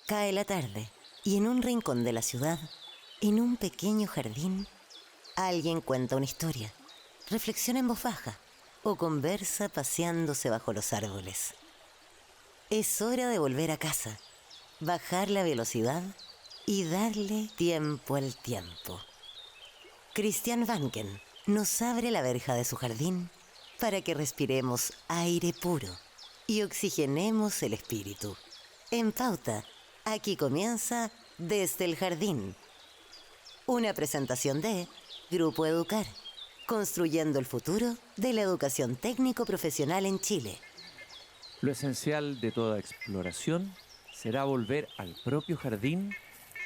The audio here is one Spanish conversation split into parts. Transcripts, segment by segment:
Cae la tarde y en un rincón de la ciudad, en un pequeño jardín, alguien cuenta una historia, reflexiona en voz baja o conversa paseándose bajo los árboles. Es hora de volver a casa, bajar la velocidad y darle tiempo al tiempo. Christian Vanken nos abre la verja de su jardín para que respiremos aire puro y oxigenemos el espíritu. En Pauta, aquí comienza Desde el Jardín. Una presentación de Grupo Educar, construyendo el futuro de la educación técnico-profesional en Chile. Lo esencial de toda exploración será volver al propio jardín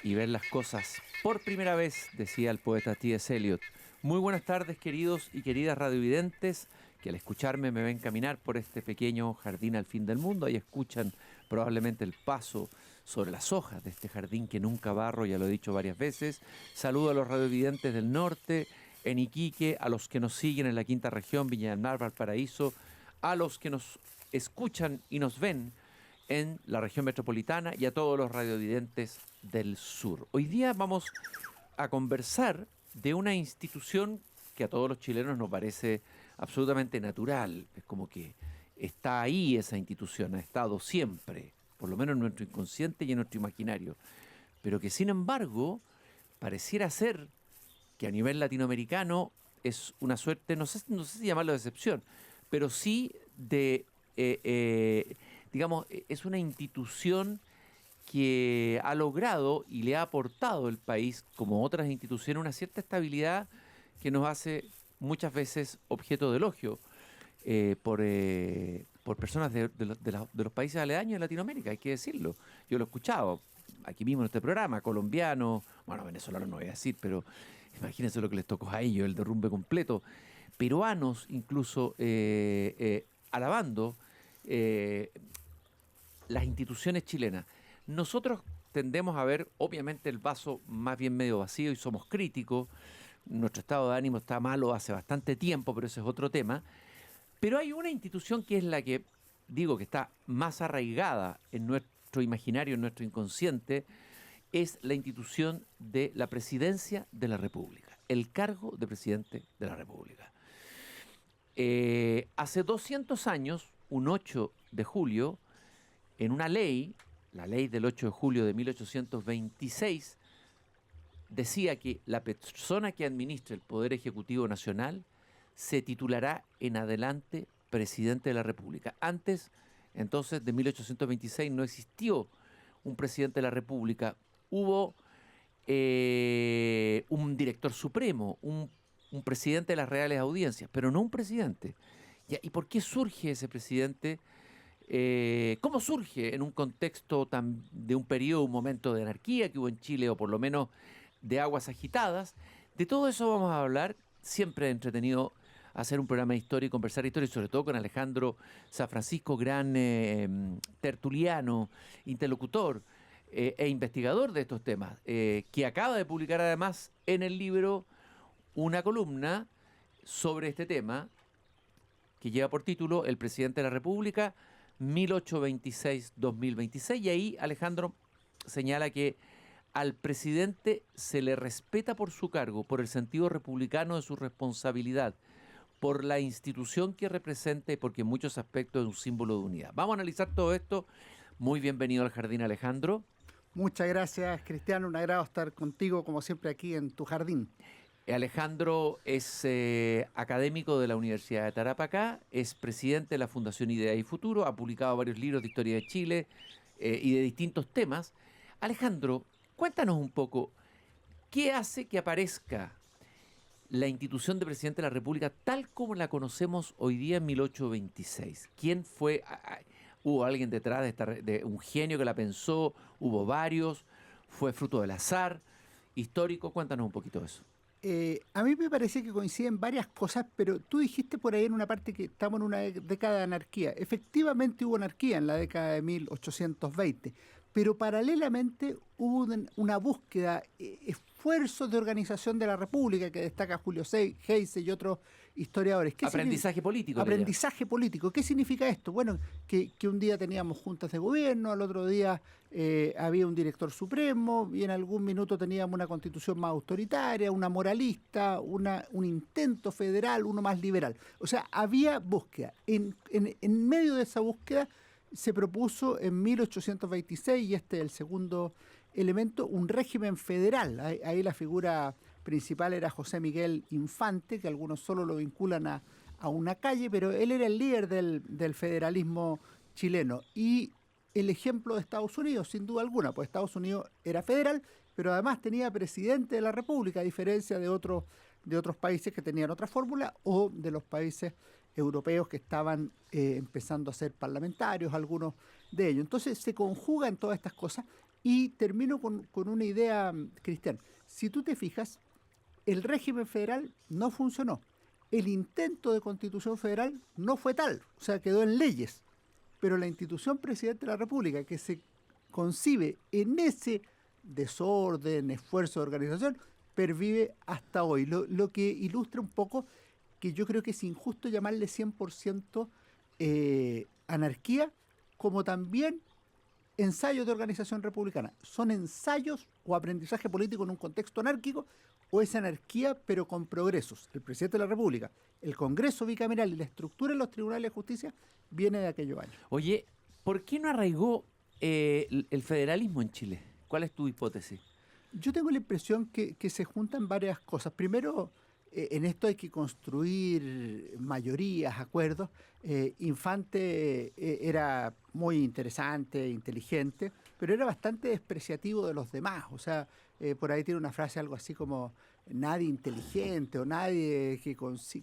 y ver las cosas por primera vez, decía el poeta T.S. Eliot. Muy buenas tardes, queridos y queridas radiovidentes, que al escucharme me ven caminar por este pequeño jardín al fin del mundo. Ahí escuchan probablemente el paso sobre las hojas de este jardín que nunca barro, ya lo he dicho varias veces. Saludo a los radiovidentes del norte, en Iquique, a los que nos siguen en la quinta región, Viña del Mar, Valparaíso, a los que nos escuchan y nos ven en la región metropolitana y a todos los radiovidentes del sur. Hoy día vamos a conversar de una institución que a todos los chilenos nos parece absolutamente natural. Es como que está ahí esa institución, ha estado siempre, por lo menos en nuestro inconsciente y en nuestro imaginario, pero que sin embargo pareciera ser que a nivel latinoamericano es una suerte, no sé si llamarlo de excepción, pero sí de, digamos, es una institución que ha logrado y le ha aportado al país, como otras instituciones, una cierta estabilidad que nos hace muchas veces objeto de elogio por personas de los países aledaños de Latinoamérica, hay que decirlo. Yo lo he escuchado aquí mismo en este programa, colombianos, bueno, venezolanos no voy a decir, pero imagínense lo que les tocó a ellos, el derrumbe completo, peruanos incluso alabando las instituciones chilenas. Nosotros tendemos a ver, obviamente, el vaso más bien medio vacío y somos críticos. Nuestro estado de ánimo está malo hace bastante tiempo, pero ese es otro tema. Pero hay una institución que es la que, digo, que está más arraigada en nuestro imaginario, en nuestro inconsciente, es la institución de la Presidencia de la República, el cargo de Presidente de la República. Hace 200 años, un 8 de julio, en una ley, la ley del 8 de julio de 1826, decía que la persona que administre el Poder Ejecutivo Nacional se titulará en adelante Presidente de la República. Antes, entonces, de 1826 no existió un Presidente de la República. Hubo un director supremo, un presidente de las reales audiencias, pero no un presidente. ¿Y por qué surge ese presidente? ¿Cómo surge en un contexto de un periodo, un momento de anarquía que hubo en Chile, o por lo menos de aguas agitadas? De todo eso vamos a hablar. Siempre entretenido hacer un programa de historia y conversar historia, y sobre todo con Alejandro San Francisco, gran tertuliano, interlocutor e investigador de estos temas, que acaba de publicar además en el libro una columna sobre este tema que lleva por título El Presidente de la República 1826-2026, y ahí Alejandro señala que al presidente se le respeta por su cargo, por el sentido republicano de su responsabilidad, por la institución que representa y porque en muchos aspectos es un símbolo de unidad. Vamos a analizar todo esto. Muy bienvenido al jardín, Alejandro. Muchas gracias, Cristiano. Un agrado estar contigo, como siempre, aquí en tu jardín. Alejandro es académico de la Universidad de Tarapacá, es presidente de la Fundación Idea y Futuro, ha publicado varios libros de historia de Chile y de distintos temas. Alejandro, cuéntanos un poco, ¿qué hace que aparezca la institución de Presidente de la República tal como la conocemos hoy día en 1826? ¿Quién fue? ¿Hubo alguien detrás de un genio que la pensó? ¿Hubo varios? ¿Fue fruto del azar histórico? Cuéntanos un poquito de eso. A mí me parece que coinciden varias cosas, pero tú dijiste por ahí en una parte que estamos en una década de anarquía. Efectivamente hubo anarquía en la década de 1820, pero paralelamente hubo una búsqueda, esfuerzos de organización de la República, que destaca Julio Geisel y otros historiadores. Aprendizaje político. Aprendizaje político. ¿Qué significa esto? Bueno, que un día teníamos juntas de gobierno, al otro día había un director supremo, y en algún minuto teníamos una constitución más autoritaria, una moralista, un intento federal, uno más liberal. O sea, había búsqueda. En medio de esa búsqueda se propuso en 1826, y este es el segundo elemento, un régimen federal. Ahí la figura principal era José Miguel Infante, que algunos solo lo vinculan a una calle, pero él era el líder del federalismo chileno. Y el ejemplo de Estados Unidos, sin duda alguna, pues Estados Unidos era federal, pero además tenía presidente de la República, a diferencia de otros países que tenían otra fórmula, o de los países europeos que estaban empezando a ser parlamentarios, algunos de ellos. Entonces se conjugan todas estas cosas, y termino con una idea, Cristian. Si tú te fijas, el régimen federal no funcionó. El intento de constitución federal no fue tal, o sea, quedó en leyes. Pero la institución presidente de la República, que se concibe en ese desorden, esfuerzo de organización, pervive hasta hoy. Lo que ilustra un poco que yo creo que es injusto llamarle 100% anarquía, como también ensayos de organización republicana. ¿Son ensayos o aprendizaje político en un contexto anárquico, o es anarquía pero con progresos? El presidente de la República, el Congreso bicameral y la estructura en los tribunales de justicia viene de aquellos años. Oye, ¿por qué no arraigó el federalismo en Chile? ¿Cuál es tu hipótesis? Yo tengo la impresión que se juntan varias cosas. Primero, en esto hay que construir mayorías, acuerdos. Infante era muy interesante, inteligente, pero era bastante despreciativo de los demás. O sea, por ahí tiene una frase algo así como: nadie inteligente o nadie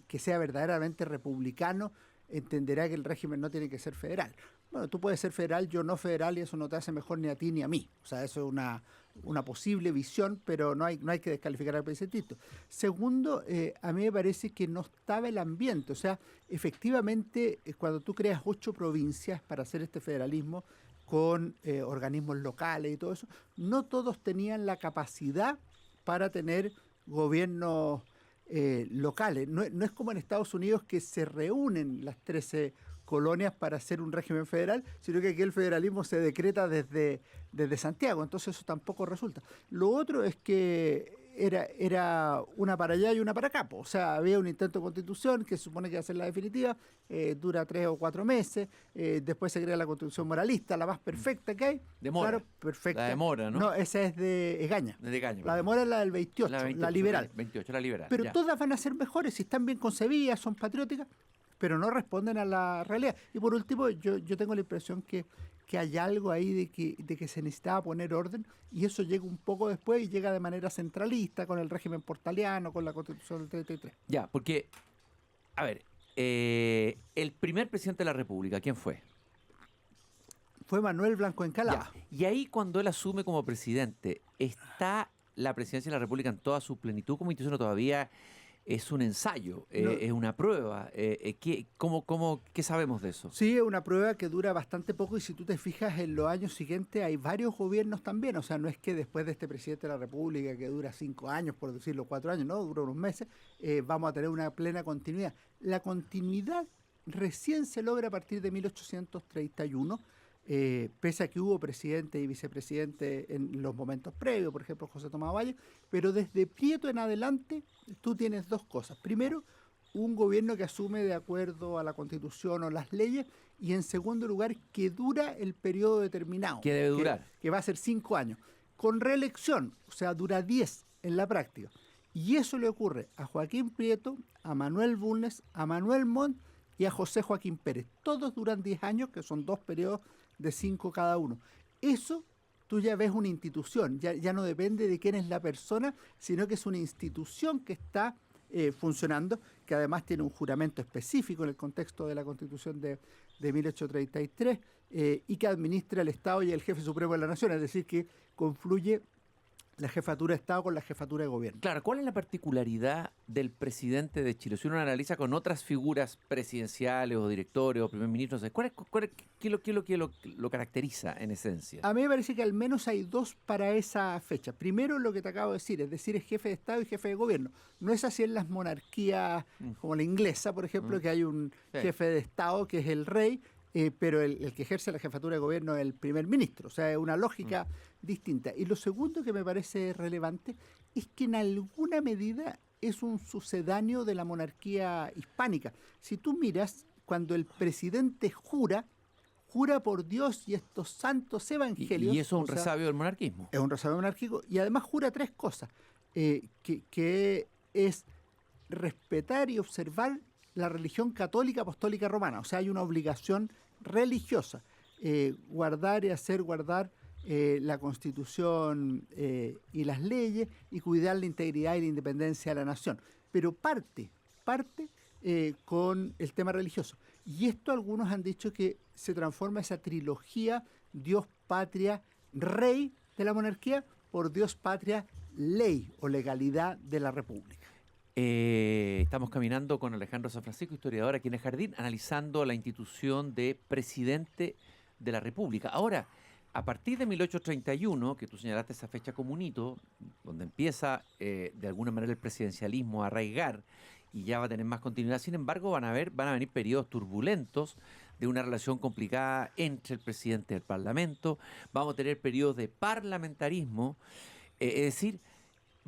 que sea verdaderamente republicano entenderá que el régimen no tiene que ser federal. Bueno, tú puedes ser federal, yo no federal, y eso no te hace mejor ni a ti ni a mí. O sea, eso es una posible visión, pero no hay que descalificar al presidentito. Segundo, a mí me parece que no estaba el ambiente. O sea, efectivamente, cuando tú creas 8 provincias para hacer este federalismo con organismos locales y todo eso, no todos tenían la capacidad para tener gobiernos locales. No es como en Estados Unidos, que se reúnen las 13 colonias para hacer un régimen federal, sino que aquí el federalismo se decreta desde Santiago, entonces eso tampoco resulta. Lo otro es que era una para allá y una para acá, o sea, había un intento de constitución que se supone que iba a ser la definitiva, dura 3 o 4 meses, después se crea la constitución moralista, la más perfecta que hay. De Mora. Claro, perfecta. La de Mora, ¿no? No, esa es de Egaña. De Egaña. La de Mora es la del 28, la liberal. 28, la liberal. Pero ya. todas van a ser mejores si están bien concebidas, son patrióticas, pero no responden a la realidad. Y por último, yo tengo la impresión que hay algo ahí de que se necesitaba poner orden, y eso llega un poco después, y llega de manera centralista con el régimen portaliano, con la Constitución del 33. Ya, porque, a ver, el primer presidente de la República, ¿quién fue? Fue Manuel Blanco Encalada. Ya. Y ahí, cuando él asume como presidente, ¿está la presidencia de la República en toda su plenitud como institución, o todavía es un ensayo, No. es una prueba? ¿Qué sabemos de eso? Sí, es una prueba que dura bastante poco, y si tú te fijas, en los años siguientes hay varios gobiernos también. O sea, no es que después de este presidente de la República, que dura 5 años, por decirlo, 4 años, no, dura unos meses, vamos a tener una plena continuidad. La continuidad recién se logra a partir de 1831, pese a que hubo presidente y vicepresidente en los momentos previos, por ejemplo José Tomás Valle, pero desde Prieto en adelante tú tienes 2 cosas. Primero, un gobierno que asume de acuerdo a la Constitución o las leyes, y en segundo lugar, que dura el periodo determinado. Que debe durar. Que va a ser 5 años. Con reelección, o sea, dura 10 en la práctica. Y eso le ocurre a Joaquín Prieto, a Manuel Bulnes, a Manuel Montt y a José Joaquín Pérez. Todos duran 10 años, que son 2 periodos de 5 cada uno. Eso tú ya ves una institución, ya no depende de quién es la persona, sino que es una institución que está funcionando, que además tiene un juramento específico en el contexto de la Constitución de 1833, y que administra el Estado y el jefe supremo de la nación, es decir, que confluye la jefatura de Estado con la jefatura de gobierno. Claro, ¿cuál es la particularidad del presidente de Chile? Si uno analiza con otras figuras presidenciales o directores o primer ministros, ¿qué lo caracteriza en esencia? A mí me parece que al menos hay dos para esa fecha. Primero, lo que te acabo de decir, es jefe de Estado y jefe de gobierno. No es así en las monarquías como la inglesa, por ejemplo, que hay un jefe de Estado que es el rey, pero el que ejerce la jefatura de gobierno es el primer ministro. O sea, es una lógica distinta. Y lo segundo que me parece relevante es que en alguna medida es un sucedáneo de la monarquía hispánica. Si tú miras, cuando el presidente jura por Dios y estos santos evangelios. Y eso es un resabio del monarquismo. Es un resabio monárquico y además jura tres cosas, que es respetar y observar la religión católica apostólica romana. O sea, hay una obligación religiosa, guardar y hacer guardar la Constitución y las leyes y cuidar la integridad y la independencia de la nación. Pero parte con el tema religioso. Y esto algunos han dicho que se transforma esa trilogía Dios, patria, rey de la monarquía por Dios, patria, ley o legalidad de la república. Estamos caminando con Alejandro San Francisco, historiador aquí en el Jardín, analizando la institución de presidente de la República. Ahora, a partir de 1831, que tú señalaste esa fecha como un hito, donde empieza de alguna manera el presidencialismo a arraigar y ya va a tener más continuidad, sin embargo van a venir periodos turbulentos de una relación complicada entre el presidente y el Parlamento, vamos a tener periodos de parlamentarismo, es decir,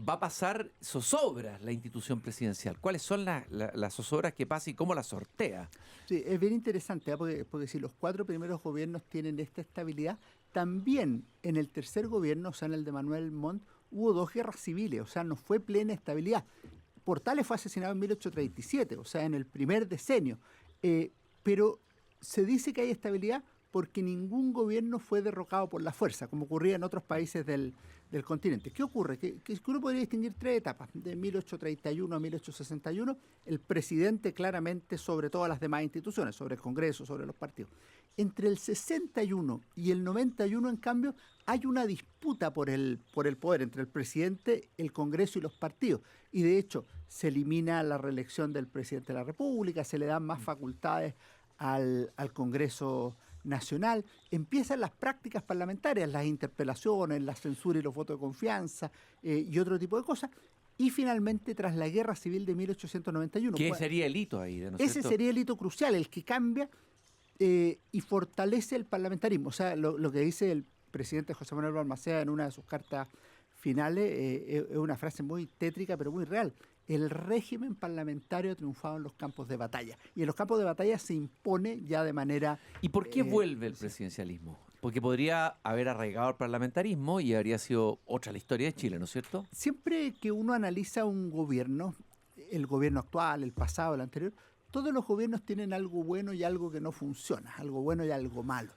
va a pasar zozobras la institución presidencial. ¿Cuáles son las zozobras que pasa y cómo las sortea? Sí, es bien interesante, porque si los 4 primeros gobiernos tienen esta estabilidad, también en el tercer gobierno, o sea, en el de Manuel Montt, hubo 2 guerras civiles, o sea, no fue plena estabilidad. Portales fue asesinado en 1837, o sea, en el primer decenio. Pero se dice que hay estabilidad porque ningún gobierno fue derrocado por la fuerza, como ocurría en otros países del continente. ¿Qué ocurre? Que uno podría distinguir 3 etapas. De 1831 a 1861, el presidente claramente sobre todas las demás instituciones, sobre el Congreso, sobre los partidos. Entre el 61 y el 91, en cambio, hay una disputa por el poder entre el presidente, el Congreso y los partidos. Y de hecho, se elimina la reelección del presidente de la República, se le dan más facultades al Congreso Nacional, empiezan las prácticas parlamentarias, las interpelaciones, la censura y los votos de confianza y otro tipo de cosas. Y finalmente, tras la Guerra Civil de 1891... ¿Qué sería el hito ahí? Ese sería el hito crucial, el que cambia y fortalece el parlamentarismo. O sea, lo que dice el presidente José Manuel Balmaceda en una de sus cartas finales es una frase muy tétrica, pero muy real. El régimen parlamentario ha triunfado en los campos de batalla. Y en los campos de batalla se impone ya de manera... ¿Y por qué vuelve el presidencialismo? Porque podría haber arraigado el parlamentarismo y habría sido otra la historia de Chile, ¿no es cierto? Siempre que uno analiza un gobierno, el gobierno actual, el pasado, el anterior, todos los gobiernos tienen algo bueno y algo que no funciona, algo bueno y algo malo.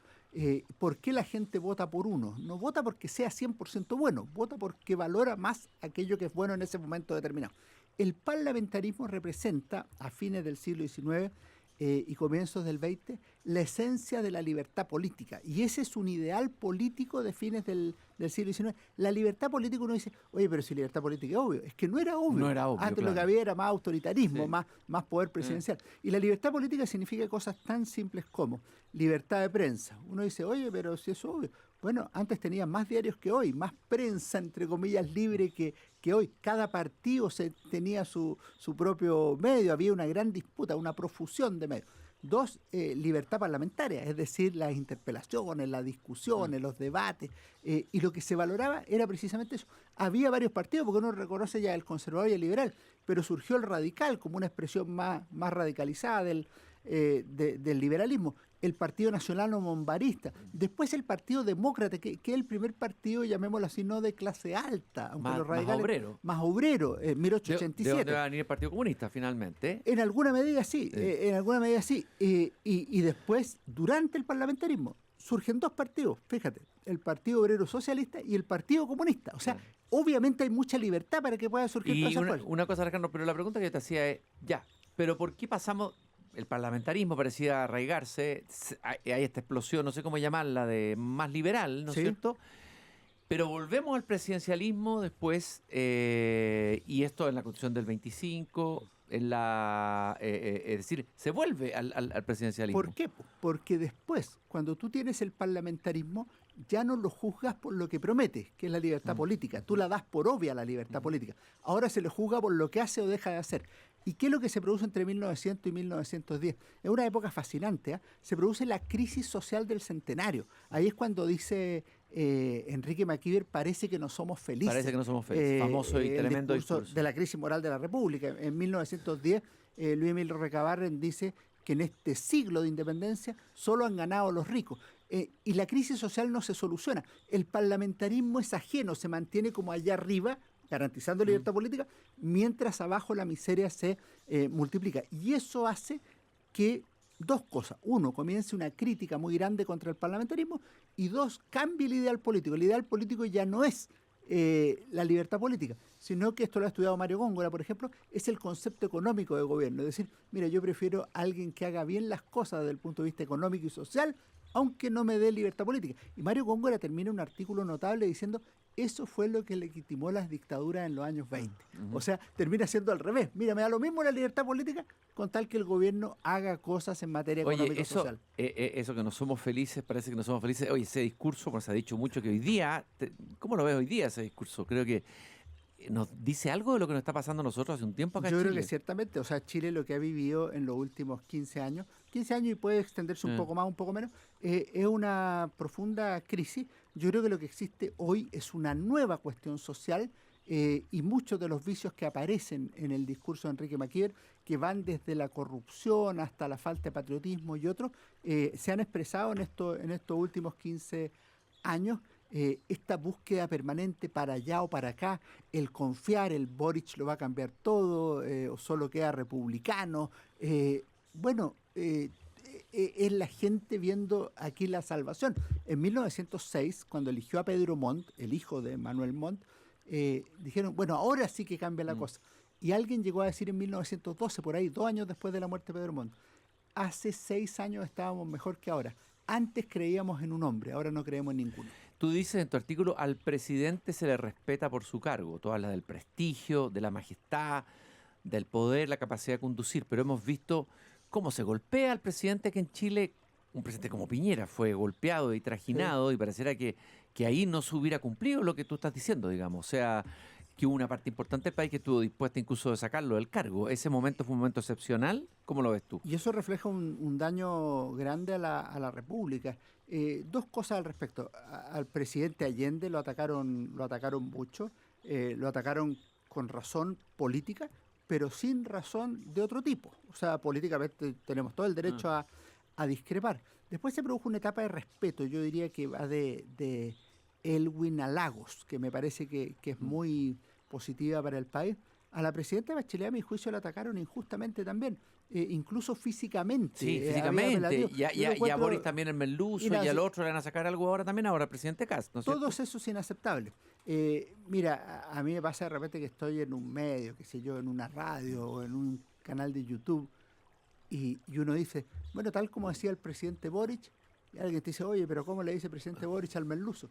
¿Por qué la gente vota por uno? No vota porque sea 100% bueno, vota porque valora más aquello que es bueno en ese momento determinado. El parlamentarismo representa, a fines del siglo XIX y comienzos del XX, la esencia de la libertad política. Y ese es un ideal político de fines del siglo XIX. La libertad política, uno dice, oye, pero si libertad política es obvio. Es que no era obvio. No era obvio, Antes claro. Lo que había era más autoritarismo, Sí. más poder presidencial. Y la libertad política significa cosas tan simples como libertad de prensa. Uno dice, oye, pero si es obvio. Bueno, antes tenían más diarios que hoy, más prensa, entre comillas, libre que hoy. Cada partido tenía su propio medio, había una gran disputa, una profusión de medios. 2, libertad parlamentaria, es decir, las interpelaciones, las discusiones, los debates, y lo que se valoraba era precisamente eso. Había varios partidos, porque uno reconoce ya el conservador y el liberal, pero surgió el radical como una expresión más radicalizada del liberalismo. El Partido Nacional o Monbarista, después el Partido Demócrata, que es el primer partido, llamémoslo así, no de clase alta, aunque los radicales... Más obrero, 1887. ¿De dónde va a venir el Partido Comunista finalmente? En alguna medida sí, en alguna medida sí. Y después, durante el parlamentarismo, surgen 2 partidos, fíjate, el Partido Obrero Socialista y el Partido Comunista. O sea, obviamente hay mucha libertad para que pueda surgir todas esas cosas. Una cosa, Alejandro, pero la pregunta que yo te hacía es, pero ¿por qué pasamos... El parlamentarismo parecía arraigarse, hay esta explosión, no sé cómo llamarla, de más liberal, ¿no es cierto? Pero volvemos al presidencialismo después, y esto en la Constitución del 25, es decir, se vuelve al presidencialismo. ¿Por qué? Porque después, cuando tú tienes el parlamentarismo, ya no lo juzgas por lo que promete, que es la libertad política. Tú la das por obvia la libertad política. Ahora se le juzga por lo que hace o deja de hacer. ¿Y qué es lo que se produce entre 1900 y 1910? Es una época fascinante, ¿eh? Se produce la crisis social del centenario. Ahí es cuando dice Enrique Maquiver, parece que no somos felices. Parece que no somos felices. Famoso y tremendo discurso de la crisis moral de la República. En 1910, Luis Emilio Recabarren dice que en este siglo de independencia solo han ganado los ricos. Y la crisis social no se soluciona. El parlamentarismo es ajeno, se mantiene como allá arriba, garantizando libertad política, mientras abajo la miseria se multiplica. Y eso hace que dos cosas. Uno, comience una crítica muy grande contra el parlamentarismo, y dos, cambie el ideal político. El ideal político ya no es la libertad política, sino que esto lo ha estudiado Mario Góngora, por ejemplo, es el concepto económico de gobierno. Es decir, mira, yo prefiero a alguien que haga bien las cosas desde el punto de vista económico y social, aunque no me dé libertad política. Y Mario Góngora termina un artículo notable diciendo, eso fue lo que legitimó las dictaduras en los años 20. O sea, termina siendo al revés. Mira, me da lo mismo la libertad política con tal que el gobierno haga cosas en materia económica y social. Eso que no somos felices, parece que no somos felices. Oye, ese discurso, como se ha dicho mucho, que hoy día, ¿cómo lo ves hoy día ese discurso? Creo que nos dice algo de lo que nos está pasando a nosotros hace un tiempo acá en Yo Chile. creo que ciertamente, o sea, Chile lo que ha vivido en los últimos 15 años y puede extenderse un poco más, un poco menos, es una profunda crisis. Yo creo que lo que existe hoy es una nueva cuestión social, y muchos de los vicios que aparecen en el discurso de Enrique Maquiver, que van desde la corrupción hasta la falta de patriotismo y otros, se han expresado en estos últimos 15 años. Esta búsqueda permanente para allá o para acá, el confiar, el Boric lo va a cambiar todo, o solo queda republicano. Es la gente viendo aquí la salvación. En 1906, cuando eligió a Pedro Montt, el hijo de Manuel Montt, dijeron, bueno, ahora sí que cambia la cosa. Y alguien llegó a decir en 1912, por ahí, 2 años después de la muerte de Pedro Montt, hace 6 años estábamos mejor que ahora. Antes creíamos en un hombre, ahora no creemos en ninguno. Tú dices en tu artículo, al presidente se le respeta por su cargo. Tú hablas del prestigio, de la majestad, del poder, la capacidad de conducir, pero hemos visto cómo se golpea al presidente, que en Chile, un presidente como Piñera fue golpeado y trajinado, sí. Y pareciera que ahí no se hubiera cumplido lo que tú estás diciendo, digamos. O sea, que hubo una parte importante del país que estuvo dispuesta incluso de sacarlo del cargo. ¿Ese momento fue un momento excepcional? ¿Cómo lo ves tú? Y eso refleja un daño grande a la República. Dos cosas al respecto. Al presidente Allende lo atacaron mucho, lo atacaron con razón política, pero sin razón de otro tipo. O sea, políticamente tenemos todo el derecho a discrepar. Después se produjo una etapa de respeto, yo diría que va de Elwin a Lagos, que me parece que es muy positiva para el país. A la presidenta Bachelet, a mi juicio, la atacaron injustamente también, incluso físicamente. Sí, físicamente. Y a Boris también el merluzo, y al otro le van a sacar algo ahora también, ahora el presidente Kast, ¿no es cierto? Todos esos inaceptables. Mira, a mí me pasa de repente que estoy en un medio, qué sé yo, en una radio o en un canal de YouTube, y uno dice, bueno, tal como decía el presidente Boric, y alguien te dice, oye, pero ¿cómo le dice el presidente Boric al merluzo?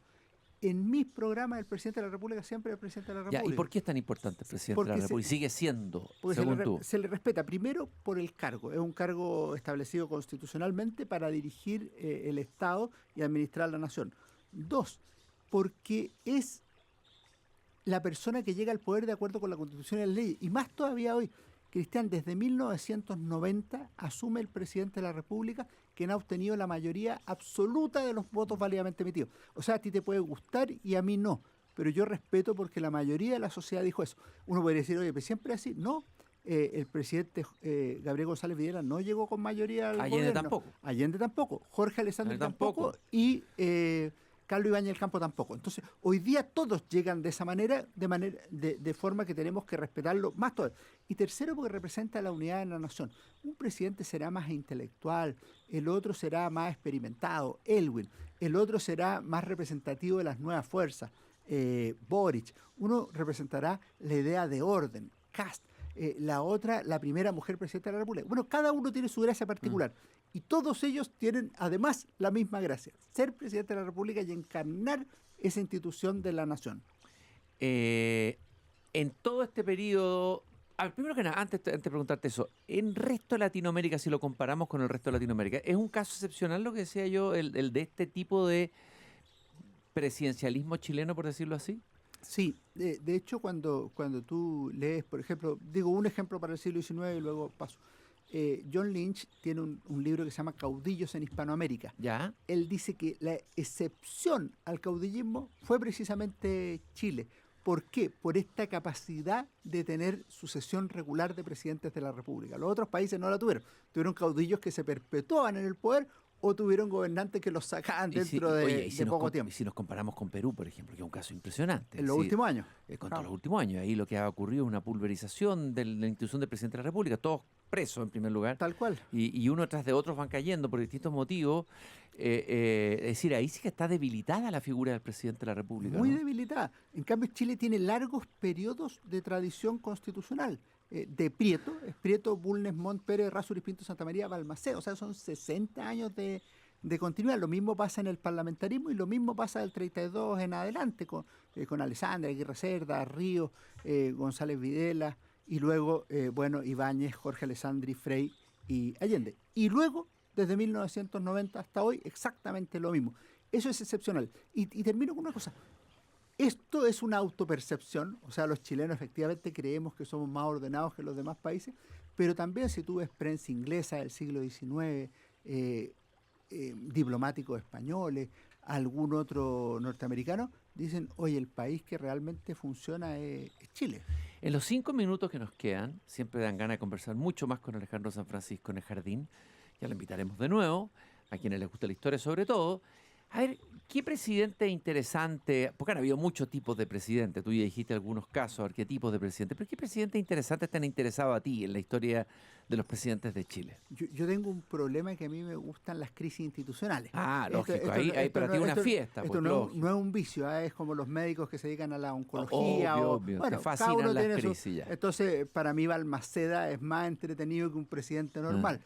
En mis programas el presidente de la República siempre es el presidente de la República. ¿Y por qué es tan importante el presidente de la República? Sigue siendo, según tú. Se le respeta, primero, por el cargo. Es un cargo establecido constitucionalmente para dirigir el Estado y administrar la nación. 2, porque es la persona que llega al poder de acuerdo con la Constitución y las leyes. Y más todavía hoy, Cristian, desde 1990 asume el presidente de la República, quien ha obtenido la mayoría absoluta de los votos válidamente emitidos. O sea, a ti te puede gustar y a mí no, pero yo respeto porque la mayoría de la sociedad dijo eso. Uno podría decir, oye, pues siempre así. No, el presidente Gabriel González Videla no llegó con mayoría al Allende gobierno. tampoco. Allende tampoco. Jorge Alessandri tampoco. Y Carlos Ibáñez del Campo tampoco. Entonces, hoy día todos llegan de esa manera, de forma que tenemos que respetarlo más todavía. Y tercero, porque representa la unidad de la nación. Un presidente será más intelectual, el otro será más experimentado, Elwin, el otro será más representativo de las nuevas fuerzas, Boric. Uno representará la idea de orden, Kast. La otra, la primera mujer presidenta de la República. Bueno, cada uno tiene su gracia particular. Y todos ellos tienen además la misma gracia, ser presidente de la República y encarnar esa institución de la nación. En todo este periodo, primero que nada, antes de preguntarte eso, en resto de Latinoamérica, si lo comparamos con el resto de Latinoamérica, ¿es un caso excepcional lo que decía yo, el de este tipo de presidencialismo chileno, por decirlo así? Sí, de hecho cuando tú lees, por ejemplo, digo un ejemplo para el siglo XIX y luego paso. John Lynch tiene un libro que se llama Caudillos en Hispanoamérica. ¿Ya? Él dice que la excepción al caudillismo fue precisamente Chile. ¿Por qué? Por esta capacidad de tener sucesión regular de presidentes de la República. Los otros países no la tuvieron. Tuvieron caudillos que se perpetuaban en el poder o tuvieron gobernantes que los sacaban dentro de poco tiempo. Y si nos comparamos con Perú, por ejemplo, que es un caso impresionante. En los últimos años. Contra los últimos años. Ahí lo que ha ocurrido es una pulverización de la institución del presidente de la República. Todos presos, en primer lugar. Tal cual. Y uno tras de otros van cayendo por distintos motivos. Es decir, ahí sí que está debilitada la figura del presidente de la República. Muy ¿no? debilitada. En cambio, Chile tiene largos periodos de tradición constitucional. De Prieto, es Prieto, Bulnes, Montt, Pérez, Errázuriz, Pinto, Santa María, Balmaceda. O sea, son 60 años de continuidad. Lo mismo pasa en el parlamentarismo y lo mismo pasa del 32 en adelante con Alessandra, Aguirre Cerda, Ríos, González Videla y luego, Ibáñez, Jorge Alessandri, Frei y Allende. Y luego, desde 1990 hasta hoy, exactamente lo mismo. Eso es excepcional. Y termino con una cosa. Esto es una autopercepción, o sea, los chilenos efectivamente creemos que somos más ordenados que los demás países, pero también si tú ves prensa inglesa del siglo XIX, diplomáticos españoles, algún otro norteamericano, dicen, oye, el país que realmente funciona es Chile. En los 5 minutos que nos quedan, siempre dan ganas de conversar mucho más con Alejandro San Francisco en el Jardín. Ya lo invitaremos de nuevo, a quienes les gusta la historia sobre todo. A ver, ¿qué presidente interesante? Porque han habido muchos tipos de presidentes. Tú ya dijiste algunos casos, arquetipos de presidentes. Pero ¿qué presidente interesante te han interesado a ti en la historia de los presidentes de Chile? Yo tengo un problema que a mí me gustan las crisis institucionales. Lógico. Ahí para ti una fiesta. Esto no es un vicio, es como los médicos que se dedican a la oncología. Obvio. Te fascinan las crisis ya. Entonces, para mí Balmaceda es más entretenido que un presidente normal.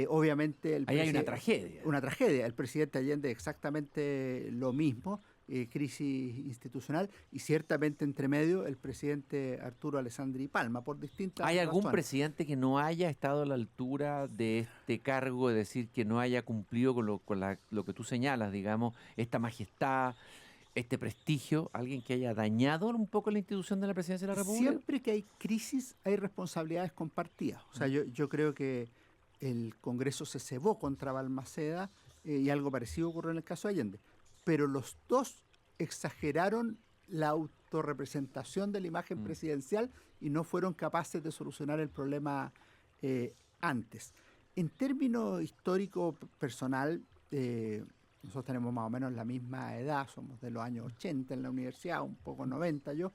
Obviamente ahí hay una tragedia. Una tragedia. El presidente Allende exactamente lo mismo, crisis institucional, y ciertamente entre medio el presidente Arturo Alessandri Palma, por distintas ¿Hay algún razones. presidente que no haya estado a la altura de este cargo, es decir, que no haya cumplido con lo que tú señalas, digamos, esta majestad, este prestigio, alguien que haya dañado un poco la institución de la presidencia de la República? Siempre que hay crisis hay responsabilidades compartidas. O sea, yo creo que el Congreso se cebó contra Balmaceda y algo parecido ocurrió en el caso de Allende. Pero los dos exageraron la autorrepresentación de la imagen presidencial y no fueron capaces de solucionar el problema antes. En términos histórico personal, nosotros tenemos más o menos la misma edad, somos de los años 80 en la universidad, un poco 90 yo.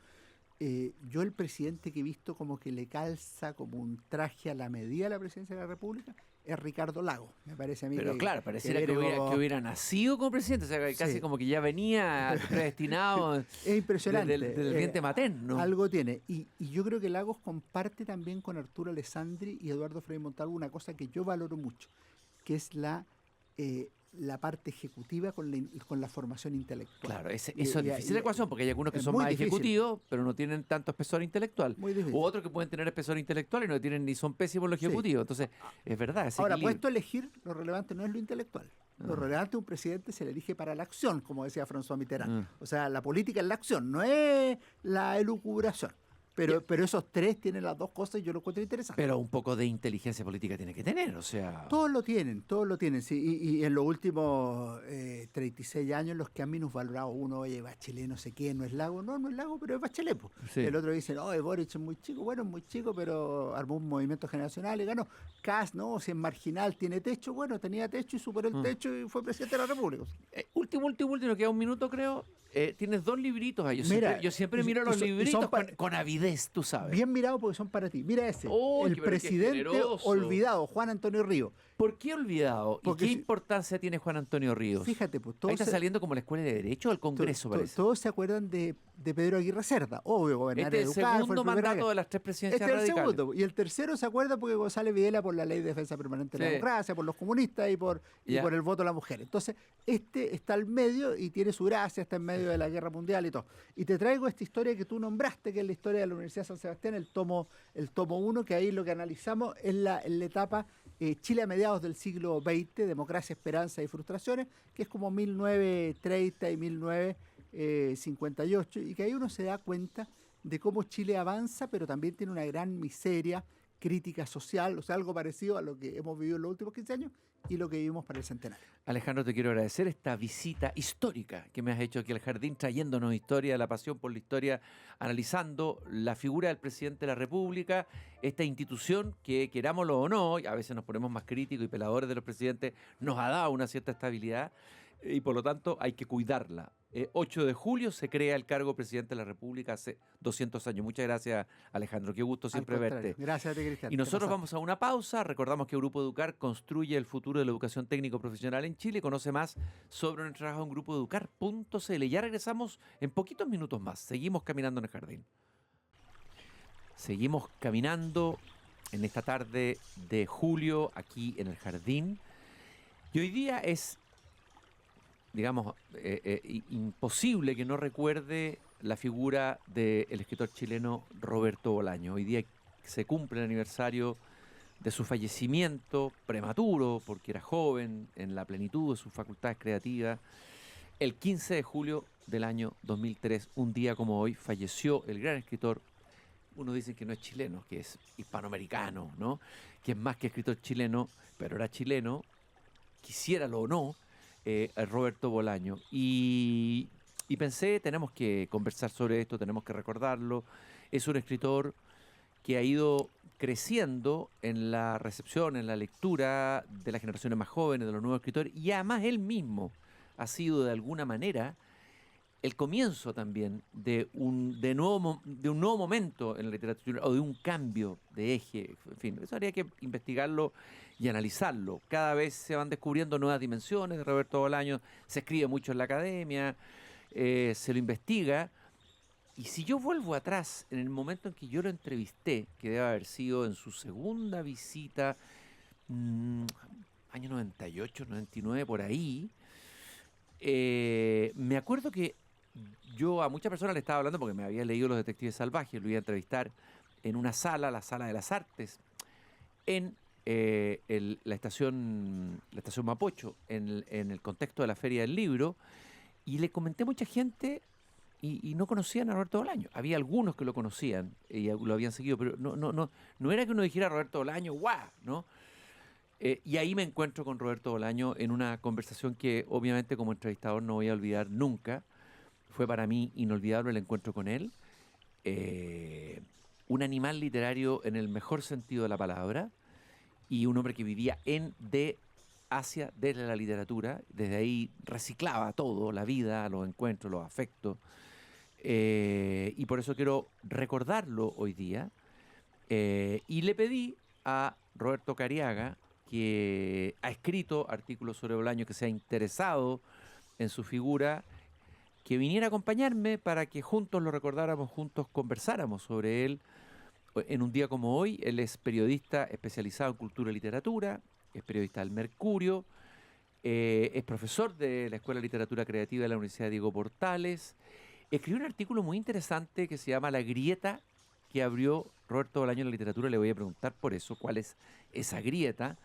Yo el presidente que he visto como que le calza como un traje a la medida de la presidencia de la República es Ricardo Lagos, me parece a mí. Pero claro, pareciera que hubiera nacido como presidente, o sea, casi Sí. como que ya venía predestinado. Es impresionante. Del vientre materno. Algo tiene. Y yo creo que Lagos comparte también con Arturo Alessandri y Eduardo Frei Montalvo una cosa que yo valoro mucho, que es la parte ejecutiva con la formación intelectual. Claro, eso es difícil de ecuación, porque hay algunos que es son muy más difícil. ejecutivos, pero no tienen tanto espesor intelectual. Muy difícil. U otros que pueden tener espesor intelectual y no tienen ni son pésimos los Sí. ejecutivos. Entonces, es verdad. Ese Ahora, equilibrio. puesto a elegir, lo relevante no es lo intelectual. Lo relevante de un presidente se le elige para la acción, como decía François Mitterrand. O sea, la política es la acción, no es la elucubración. Pero esos tres tienen las dos cosas y yo lo encuentro interesante. Pero un poco de inteligencia política tiene que tener, o sea... Todos lo tienen. Sí, y en los últimos 36 años los que han minusvalorado uno, oye, Bachelet no sé qué, no es Lago, no es Lago, pero es Bachelet. Po. Sí. El otro dice, oye, Boric es muy chico, bueno, es muy chico, pero armó un movimiento generacional y ganó. Kass, no, si es marginal, tiene techo, bueno, tenía techo y superó el techo y fue presidente de la República. Último, nos queda un minuto, creo. Tienes 2 libritos ahí. Mira, Yo siempre miro los y son libritos con avidez, tú sabes. Bien mirado porque son para ti. Mira ese, Oh, el pero qué presidente generoso. olvidado, Juan Antonio Ríos, ¿Por qué olvidado? Porque ¿Y qué importancia tiene Juan Antonio Ríos? Fíjate, pues Ahí está saliendo como la Escuela de Derecho del Congreso, parece. todos se acuerdan de Pedro Aguirre Cerda, obvio, gobernador Este es el educado, segundo mandato de las tres presidencias este es el radicales. segundo. Y el tercero se acuerda porque González Videla por la Ley de Defensa Permanente de la Sí. Democracia, por los comunistas y por el voto a la mujer. Entonces, este está al medio y tiene su gracia, está en medio de la Guerra Mundial y todo. Y te traigo esta historia que tú nombraste, que es la historia de la Universidad de San Sebastián, el tomo 1, que ahí lo que analizamos es la etapa Chile a mediados del siglo XX, democracia, esperanza y frustraciones, que es como 1930 y 1958, y que ahí uno se da cuenta de cómo Chile avanza, pero también tiene una gran miseria, crítica social, o sea, algo parecido a lo que hemos vivido en los últimos 15 años y lo que vivimos para el centenario. Alejandro, te quiero agradecer esta visita histórica que me has hecho aquí al Jardín, trayéndonos historia, la pasión por la historia, analizando la figura del presidente de la República, esta institución que, querámoslo o no, y a veces nos ponemos más críticos y peladores de los presidentes, nos ha dado una cierta estabilidad y por lo tanto hay que cuidarla. 8 de julio se crea el cargo presidente de la República hace 200 años. Muchas gracias, Alejandro. Qué gusto siempre verte. Gracias a ti, Cristian. Y nosotros vamos a una pausa. Recordamos que Grupo Educar construye el futuro de la educación técnico-profesional en Chile. Conoce más sobre nuestro trabajo en grupoeducar.cl. Ya regresamos en poquitos minutos más. Seguimos caminando en el jardín. Seguimos caminando en esta tarde de julio aquí en el jardín. Y hoy día es, digamos, imposible que no recuerde la figura del escritor chileno Roberto Bolaño. Hoy día se cumple el aniversario de su fallecimiento prematuro, porque era joven, en la plenitud de sus facultades creativas. El 15 de julio del año 2003, un día como hoy, falleció el gran escritor. Uno dice que no es chileno, que es hispanoamericano, ¿no? Que es más que escritor chileno, pero era chileno, quisiéralo o no, Roberto Bolaño. Y pensé, tenemos que conversar sobre esto, tenemos que recordarlo. Es un escritor que ha ido creciendo en la recepción, en la lectura de las generaciones más jóvenes, de los nuevos escritores, y además él mismo ha sido de alguna manera el comienzo también de un nuevo momento en la literatura o de un cambio de eje. En fin, eso habría que investigarlo y analizarlo. Cada vez se van descubriendo nuevas dimensiones de Roberto Bolaño, se escribe mucho en la academia, se lo investiga. Y si yo vuelvo atrás, en el momento en que yo lo entrevisté, que debe haber sido en su segunda visita, año 98, 99, por ahí, me acuerdo que yo a muchas personas le estaba hablando porque me había leído Los Detectives Salvajes, lo iba a entrevistar en una sala, la Sala de las Artes, en la estación Mapocho, en el contexto de la Feria del Libro, y le comenté a mucha gente y no conocían a Roberto Bolaño. Había algunos que lo conocían y lo habían seguido, pero no era que uno dijera Roberto Bolaño, ¡guau!, ¿no? Y ahí me encuentro con Roberto Bolaño en una conversación que obviamente como entrevistador no voy a olvidar nunca. Fue para mí inolvidable el encuentro con él. Un animal literario en el mejor sentido de la palabra y un hombre que vivía hacia desde la literatura. Desde ahí reciclaba todo, la vida, los encuentros, los afectos. Y por eso quiero recordarlo hoy día. Y le pedí a Roberto Cariaga, que ha escrito artículos sobre Bolaño, que se ha interesado en su figura, que viniera a acompañarme para que juntos lo recordáramos, juntos conversáramos sobre él en un día como hoy. Él es periodista especializado en cultura y literatura, es periodista del Mercurio, es profesor de la Escuela de Literatura Creativa de la Universidad Diego Portales. Escribió un artículo muy interesante que se llama La grieta que abrió Roberto Bolaño en la literatura. Le voy a preguntar por eso, cuál es esa grieta.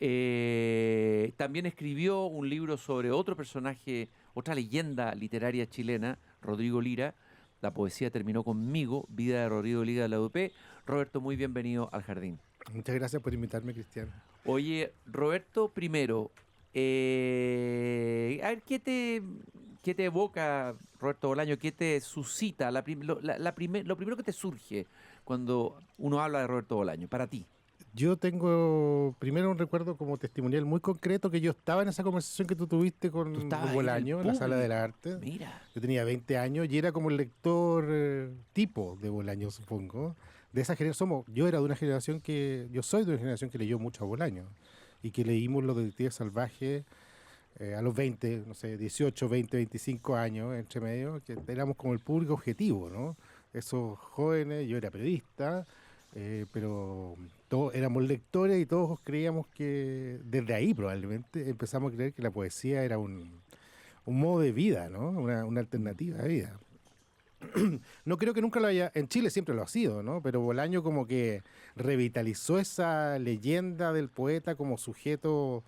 También escribió un libro sobre otro personaje, otra leyenda literaria chilena, Rodrigo Lira. La poesía terminó conmigo, vida de Rodrigo Lira de la UP. Roberto, muy bienvenido al Jardín. Muchas gracias por invitarme, Cristian. Oye, Roberto, primero, a ver, ¿qué te evoca Roberto Bolaño? ¿Qué te suscita? Lo primero que te surge cuando uno habla de Roberto Bolaño, para ti. Yo tengo primero un recuerdo como testimonial muy concreto, que yo estaba en esa conversación que tú tuviste con Bolaño en la Sala de las Artes. Mira. Yo tenía 20 años y era como el lector tipo de Bolaño, supongo. De esa generación, yo soy de una generación que leyó mucho a Bolaño. y que leímos Los Detectives Salvajes a los 20, no sé, 18, 20, 25 años, entre medio, que éramos como el público objetivo, ¿no? Esos jóvenes, yo era periodista, pero todos éramos lectores y todos creíamos que, desde ahí probablemente, empezamos a creer que la poesía era un modo de vida, ¿no? Una alternativa de vida. No creo que nunca lo haya, en Chile siempre lo ha sido, ¿no? Pero Bolaño como que revitalizó esa leyenda del poeta como sujeto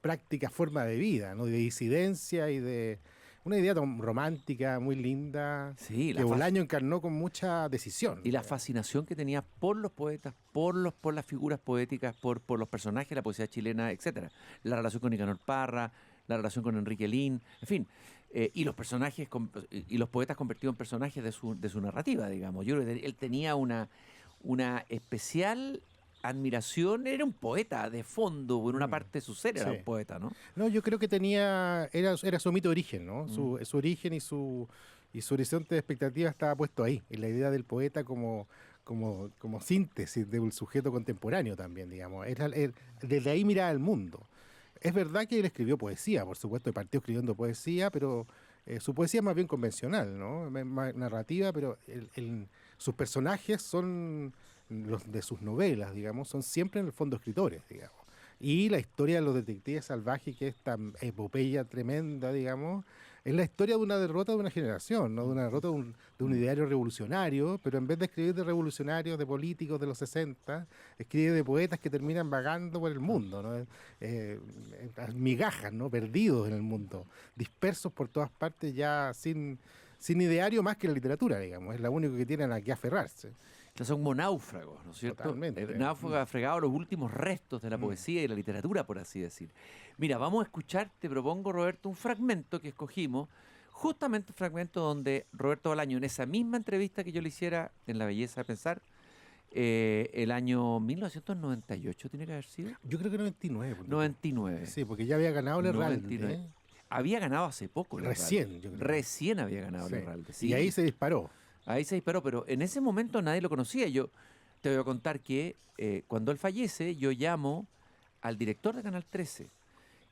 práctica forma de vida, ¿no? De disidencia y de una idea romántica muy linda, sí, que Bolaño encarnó con mucha decisión. Y la fascinación que tenía por los poetas, por las figuras poéticas, por los personajes de la poesía chilena, etcétera. La relación con Nicanor Parra, la relación con Enrique Lin, en fin. Y los personajes y los poetas convertidos en personajes de su narrativa, digamos. Yo creo que él tenía una especial admiración. Era un poeta de fondo, en una parte de su ser era un poeta, ¿no? No, yo creo que era su mito de origen, ¿no? Su origen y su horizonte de expectativa estaba puesto ahí, en la idea del poeta como síntesis del sujeto contemporáneo también, digamos. Desde ahí miraba el mundo. Es verdad que él escribió poesía, por supuesto, partió escribiendo poesía, pero su poesía es más bien convencional, ¿no? Más narrativa, pero sus personajes son los de sus novelas, digamos, son siempre en el fondo escritores, digamos. Y la historia de Los Detectives Salvajes, que es esta epopeya tremenda, digamos, es la historia de una derrota de una generación, ¿no? De una derrota de un ideario revolucionario, pero en vez de escribir de revolucionarios, de políticos de los 60, escribe de poetas que terminan vagando por el mundo, ¿no? Migajas, ¿no? Perdidos en el mundo, dispersos por todas partes, ya sin ideario más que la literatura, digamos. Es la única que tienen a que aferrarse. Son como náufragos, ¿no es cierto? Totalmente. Náufragos fregados los últimos restos de la poesía y la literatura, por así decir. Mira, vamos a escuchar, te propongo, Roberto, un fragmento que escogimos, justamente un fragmento donde Roberto Bolaño, en esa misma entrevista que yo le hiciera en La Belleza de Pensar, el año 1998 tiene que haber sido. Yo creo que 99. 99. Sí, porque ya había ganado el Herralde. Había ganado hace poco el Recién, Herralde. yo creo. Recién había ganado el Herralde. Sí. Y ahí se disparó. Ahí se disparó, pero en ese momento nadie lo conocía. Yo te voy a contar que cuando él fallece, yo llamo al director de Canal 13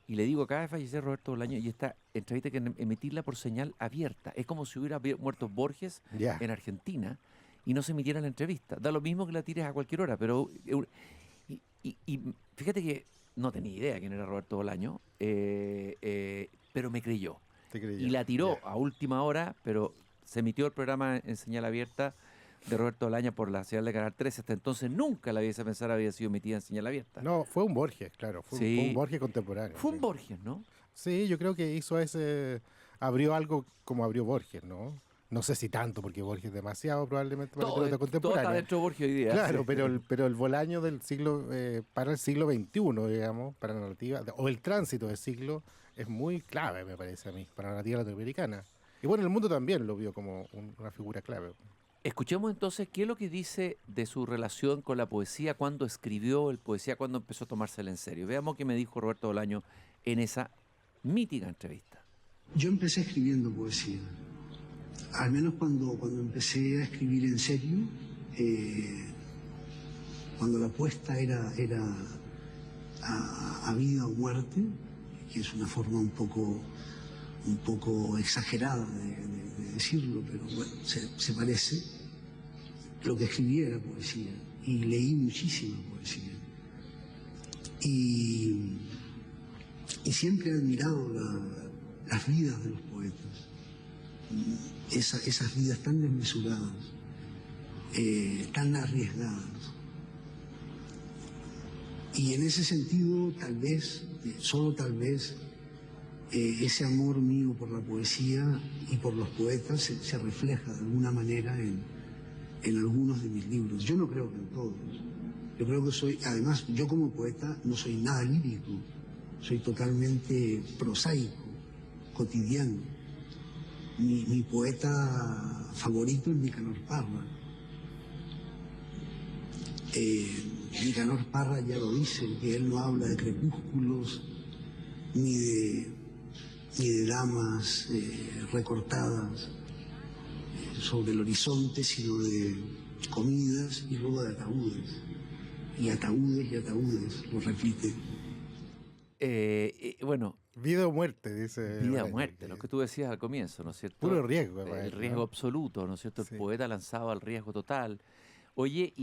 y le digo, acaba de fallecer Roberto Bolaño y esta entrevista hay que emitirla por señal abierta. Es como si hubiera muerto Borges en Argentina y no se emitiera la entrevista. Da lo mismo que la tires a cualquier hora, pero... Y fíjate que no tenía idea quién era Roberto Bolaño, pero me creyó. Te creyó. Y la tiró a última hora, pero... Se emitió el programa en señal abierta de Roberto Bolaño por la señal de Canal 13. Hasta entonces nunca La Belleza de Pensar había sido emitida en señal abierta. No, fue un Borges, claro. Fue un Borges contemporáneo. Fue un Borges, ¿no? Sí, yo creo que hizo abrió algo como abrió Borges, ¿no? No sé si tanto, porque Borges es demasiado probablemente para la literatura contemporánea. Todo está dentro de Borges hoy día. Claro, pero el Bolaño del siglo, para el siglo XXI, digamos, para la narrativa, o el tránsito del siglo, es muy clave, me parece a mí, para la narrativa latinoamericana. Y bueno, el mundo también lo vio como una figura clave. Escuchemos entonces qué es lo que dice de su relación con la poesía, cuando escribió el poesía, cuando empezó a tomársela en serio. Veamos qué me dijo Roberto Bolaño en esa mítica entrevista. Yo empecé escribiendo poesía. Al menos cuando empecé a escribir en serio, cuando la apuesta era a vida o muerte, que es una forma un poco exagerada de decirlo, pero bueno, se parece. Lo que escribí era poesía y leí muchísima poesía. Y siempre he admirado las vidas de los poetas, esas vidas tan desmesuradas, tan arriesgadas. Y en ese sentido, tal vez, solo tal vez, ese amor mío por la poesía y por los poetas se refleja de alguna manera en algunos de mis libros. Yo no creo que en todos. Yo creo que además, yo como poeta no soy nada lírico, soy totalmente prosaico, cotidiano. Mi poeta favorito es Nicanor Parra. Nicanor Parra ya lo dice, que él no habla de crepúsculos ni de damas recortadas sobre el horizonte, sino de comidas y luego de ataúdes. y ataúdes, lo repite. Bueno, Vida o muerte, dice. vida o Bolaño, muerte, lo que tú decías al comienzo, ¿no es cierto? Puro riesgo. El además, riesgo ¿no? absoluto, ¿no es cierto? El Sí. poeta lanzado al riesgo total. Oye,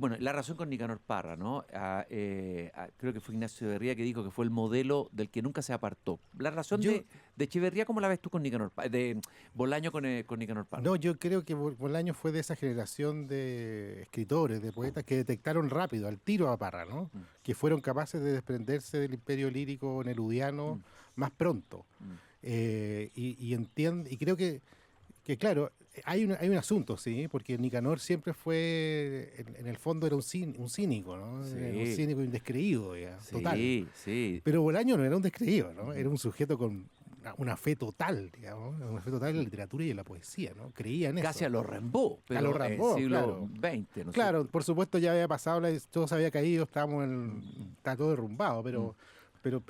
bueno, la relación con Nicanor Parra, ¿no? Creo que fue Ignacio Echeverría que dijo que fue el modelo del que nunca se apartó. La relación Yo- de Echeverría, ¿cómo la ves tú con Nicanor Parra? De Bolaño con Nicanor Parra. No, yo creo que Bolaño fue de esa generación de escritores, de poetas que detectaron rápido, al tiro a Parra, ¿no? Mm. Que fueron capaces de desprenderse del imperio lírico nerudiano más pronto. Mm. Y creo que claro, hay un asunto, sí, porque Nicanor siempre fue, en el fondo era un cínico, ¿no? Sí. Era un cínico indescreído, digamos, total. Sí, sí. Pero Bolaño no era un descreído, ¿no? Era un sujeto con una fe total, digamos, una fe total en la literatura y en la poesía, ¿no? Creía en eso. Casi a los Rimbaud, pero los Rimbaud, en el siglo claro. XX, ¿no es Claro, cierto? por supuesto ya había pasado, todo se había caído, está todo derrumbado, pero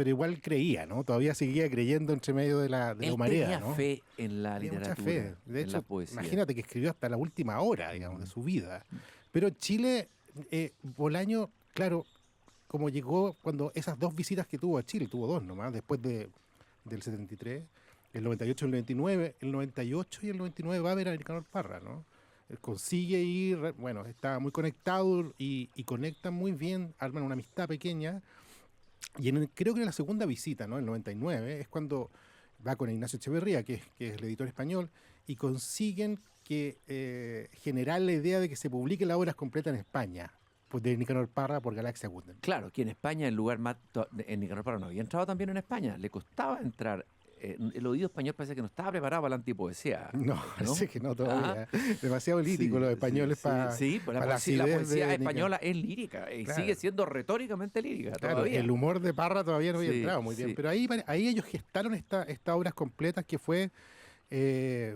igual creía, ¿no? Todavía seguía creyendo entre medio de la Él humanidad, tenía ¿no? fe en la Tenía mucha literatura, fe. De en la hecho, poesía. imagínate que escribió hasta la última hora, digamos, de su vida. Pero en Chile, Bolaño, claro, como llegó cuando esas dos visitas que tuvo a Chile, tuvo dos nomás, después del 73, el 98 y el 99, el 98 y el 99 va a ver a Nicanor Parra, ¿no? Él consigue ir, bueno, está muy conectado y conectan muy bien, arman una amistad pequeña. Y creo que en la segunda visita, ¿no? El 99, es cuando va con Ignacio Echeverría, que es el editor español, y consiguen generar la idea de que se publique las obras completas en España, pues de Nicanor Parra por Galaxia Guten. Claro, que en España el lugar más... En Nicanor Parra no había entrado también en España, le costaba entrar. El oído español parece que no estaba preparado para la antipoesía. No, parece que no todavía. Demasiado lírico Sí, los españoles sí, para sí, pues la la poesía, acidez de española es lírica y Claro. sigue siendo retóricamente lírica Claro, todavía. el humor de Parra todavía no había Sí, entrado muy bien, sí. pero ahí ellos gestaron estas obras completas que fue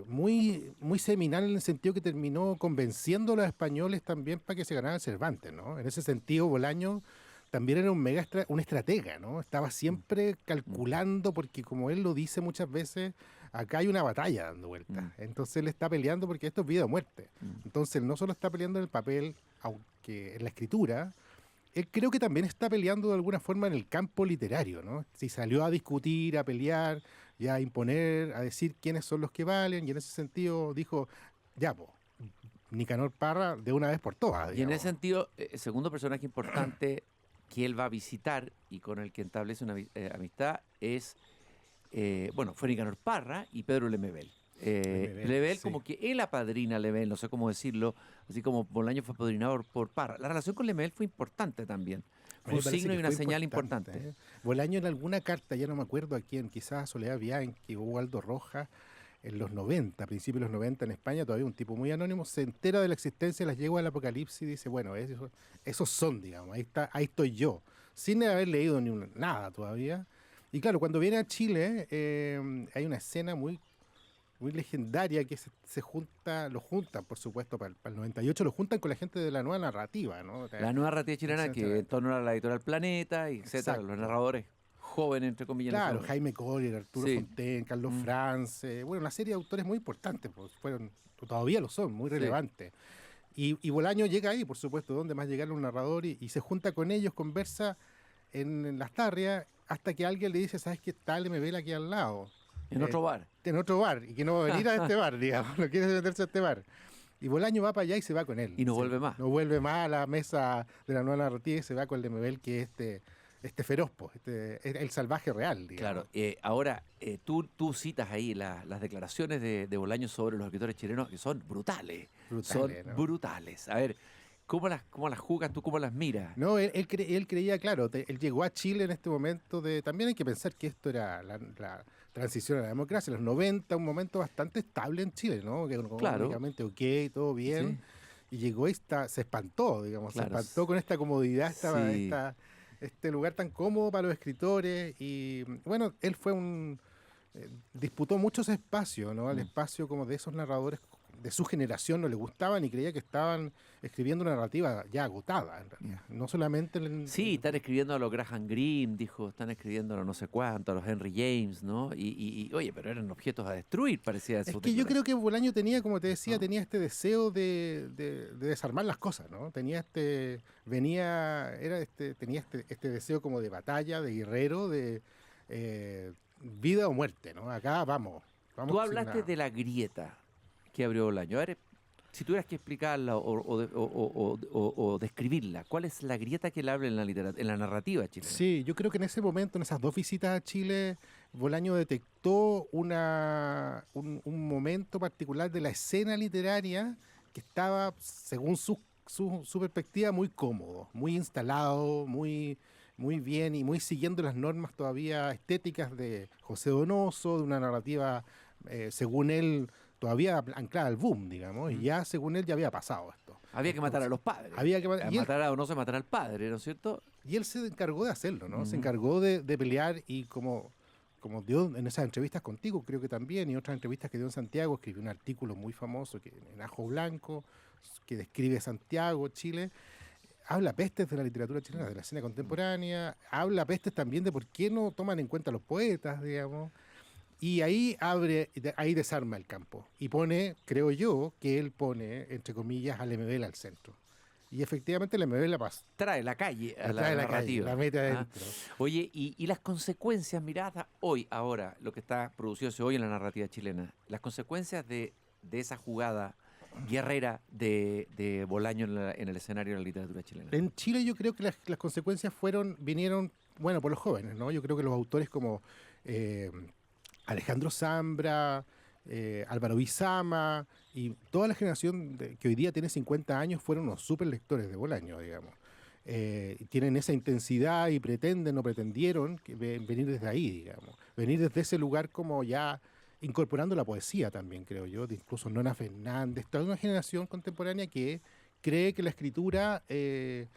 muy, muy seminal en el sentido que terminó convenciendo a los españoles también para que se ganaran Cervantes, ¿no? En ese sentido, Bolaño también era un estratega, ¿no? Estaba siempre calculando, porque como él lo dice muchas veces, acá hay una batalla dando vueltas. Entonces él está peleando porque esto es vida o muerte. Entonces él no solo está peleando en el papel, aunque en la escritura, él creo que también está peleando de alguna forma en el campo literario, ¿no? Si salió a discutir, a pelear, ya a imponer, a decir quiénes son los que valen, y en ese sentido dijo, ya, po, Nicanor Parra de una vez por todas. Y en digamos. ese sentido, el segundo personaje importante que él va a visitar y con el que establece una amistad es, bueno, fue Nicanor Parra y Pedro Lemebel. Lemebel, sí. como que él apadrina a Lemebel, no sé cómo decirlo, así como Bolaño fue apadrinado por Parra. La relación con Lemebel fue importante también. A Fue mí un me parece signo y que una fue señal importante. ¿eh? Bolaño en alguna carta, ya no me acuerdo a quién, quizás a Soledad Bianchi o Aldo Rojas, en los 90, a principios de los 90 en España, todavía un tipo muy anónimo, se entera de la existencia de las yeguas del Apocalipsis y dice, bueno, esos son, digamos, ahí estoy yo, sin haber leído nada todavía. Y claro, cuando viene a Chile, hay una escena muy legendaria que lo juntan, por supuesto, para el 98, lo juntan con la gente de la nueva narrativa, ¿no? La nueva narrativa chilena que Exactamente. en torno a la editorial Planeta, y etcétera, Exacto. los narradores jóvenes, entre comillas. en ese Claro, momento. Jaime Collier, Arturo Sí. Fontaine, Carlos France, bueno, una serie de autores muy importantes, pues todavía lo son, muy Sí. relevantes. Y Bolaño llega ahí, por supuesto, donde más llegar un narrador y se junta con ellos, conversa en las tarrias, hasta que alguien le dice, ¿sabes qué tal? Me ve aquí al lado. En otro bar. En otro bar, y que no va a venir a este bar, digamos, no quiere meterse a este bar. Y Bolaño va para allá y se va con él. Y no vuelve más. No vuelve más a la mesa de la nueva narrativa y se va con Lemebel, que es este feroz, es el salvaje real, digamos. Claro, ahora tú citas ahí las declaraciones de Bolaño sobre los escritores chilenos que son brutales. Son Brutales, ¿no? brutales. A ver, ¿cómo las jugas tú, cómo las miras? No, él creía, claro, él llegó a Chile en este momento también hay que pensar que esto era la transición a la democracia, los 90, un momento bastante estable en Chile, ¿no? Que económicamente ok, todo bien. Sí. Y llegó se espantó, digamos, Claro. se espantó con esta comodidad, Sí. este lugar tan cómodo para los escritores. Y bueno, él fue disputó muchos espacios, ¿no? El espacio como de esos narradores de su generación no le gustaban y creía que estaban escribiendo una narrativa ya agotada, en realidad. No solamente... Sí, están escribiendo a los Graham Greene, dijo, están escribiendo a los no sé cuánto, a los Henry James, ¿no? Oye, pero eran objetos a destruir, parecía. Es que yo creo que Bolaño tenía, como te decía, tenía este deseo de desarmar las cosas, ¿no? Tenía tenía este deseo como de batalla, de guerrero, de vida o muerte, ¿no? Acá vamos. Tú hablaste de la grieta que abrió Bolaño. A ver, si tuvieras que explicarla o describirla, ¿cuál es la grieta que él abre en la literatura, en la narrativa chilena? Sí, yo creo que en ese momento, en esas 2 visitas a Chile, Bolaño detectó un momento particular de la escena literaria que estaba, según su perspectiva, muy cómodo, muy instalado, muy bien y muy siguiendo las normas todavía estéticas de José Donoso, de una narrativa, según él, todavía anclada al boom, digamos, y ya, según él, ya había pasado esto. Había que matar a los padres. Había que matar a Donoso, matar al padre, ¿no es cierto? Y él se encargó de hacerlo, ¿no? Se encargó de pelear y como dio en esas entrevistas contigo, creo que también, y otras entrevistas que dio en Santiago, escribió un artículo muy famoso en Ajo Blanco, que describe Santiago, Chile. Habla pestes de la literatura chilena, de la escena contemporánea, habla pestes también de por qué no toman en cuenta a los poetas, digamos, y ahí desarma el campo, y pone, creo yo, que él pone, entre comillas, al MBL al centro. Y efectivamente el MBL trae la calle a la trae narrativa. la mete adentro. Oye, y las consecuencias, mirad hoy, ahora, lo que está produciéndose hoy en la narrativa chilena, las consecuencias de esa jugada guerrera de Bolaño en el escenario de la literatura chilena. En Chile yo creo que las consecuencias vinieron, bueno, por los jóvenes, ¿no? Yo creo que los autores como Alejandro Zambra, Álvaro Bizama y toda la generación que hoy día tiene 50 años fueron unos súper lectores de Bolaño, digamos. Tienen esa intensidad y pretendieron venir desde ahí, digamos. Venir desde ese lugar como ya incorporando la poesía también, creo yo, de incluso Nona Fernández, toda una generación contemporánea que cree que la escritura debe